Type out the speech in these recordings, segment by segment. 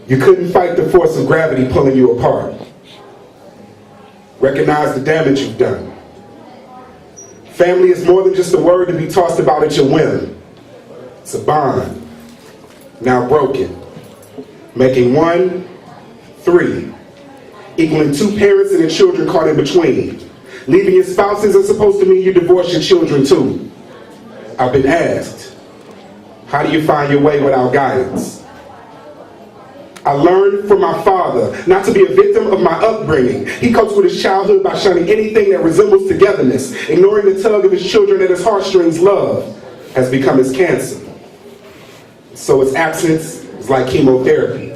You couldn't fight the force of gravity pulling you apart. Recognize the damage you've done. Family is more than just a word to be tossed about at your whim. It's a bond, now broken, making 1, 3, equaling 2 parents and their children caught in between. Leaving your spouse isn't supposed to mean you divorce your children too. I've been asked, how do you find your way without guidance? I learned from my father not to be a victim of my upbringing. He copes with his childhood by shunning anything that resembles togetherness, ignoring the tug of his children at his heartstrings. Love has become his cancer. So his absence is like chemotherapy.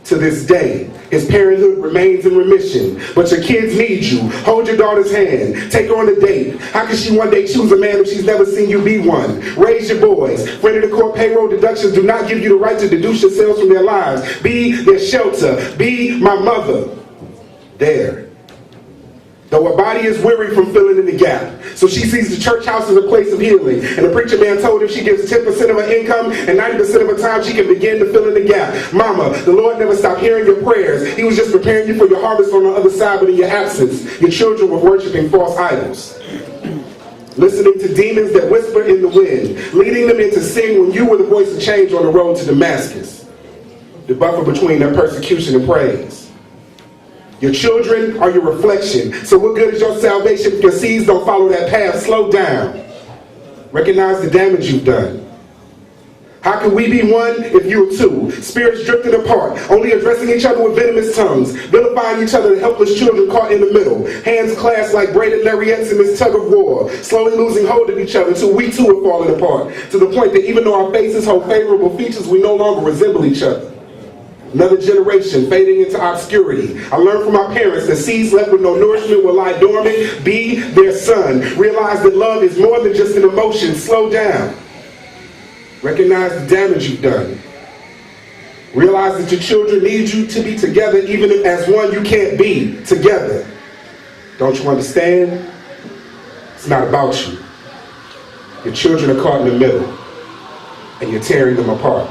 To this day, his parenthood remains in remission, but your kids need you. Hold your daughter's hand. Take her on a date. How can she one day choose a man if she's never seen you be one? Raise your boys. Friend of the court payroll deductions do not give you the right to deduce yourselves from their lives. Be their shelter. Be my mother. There. Though her body is weary from filling in the gap. So she sees the church house as a place of healing. And the preacher man told her she gives 10% of her income and 90% of her time she can begin to fill in the gap. Mama, the Lord never stopped hearing your prayers. He was just preparing you for your harvest on the other side, but in your absence, your children were worshiping false idols. Listening to demons that whisper in the wind, leading them into sin when you were the voice of change on the road to Damascus. The buffer between their persecution and praise. Your children are your reflection. So what good is your salvation if your seeds don't follow that path? Slow down. Recognize the damage you've done. How can we be one if you're two? Spirits drifting apart, only addressing each other with venomous tongues, vilifying each other, helpless children caught in the middle, hands clasped like braided lariats in this tug of war, slowly losing hold of each other till we too are falling apart, to the point that even though our faces hold favorable features, we no longer resemble each other. Another generation fading into obscurity. I learned from my parents that seeds left with no nourishment will lie dormant. Be their son. Realize that love is more than just an emotion. Slow down. Recognize the damage you've done. Realize that your children need you to be together, even if as one you can't be together. Don't you understand? It's not about you. Your children are caught in the middle, and you're tearing them apart.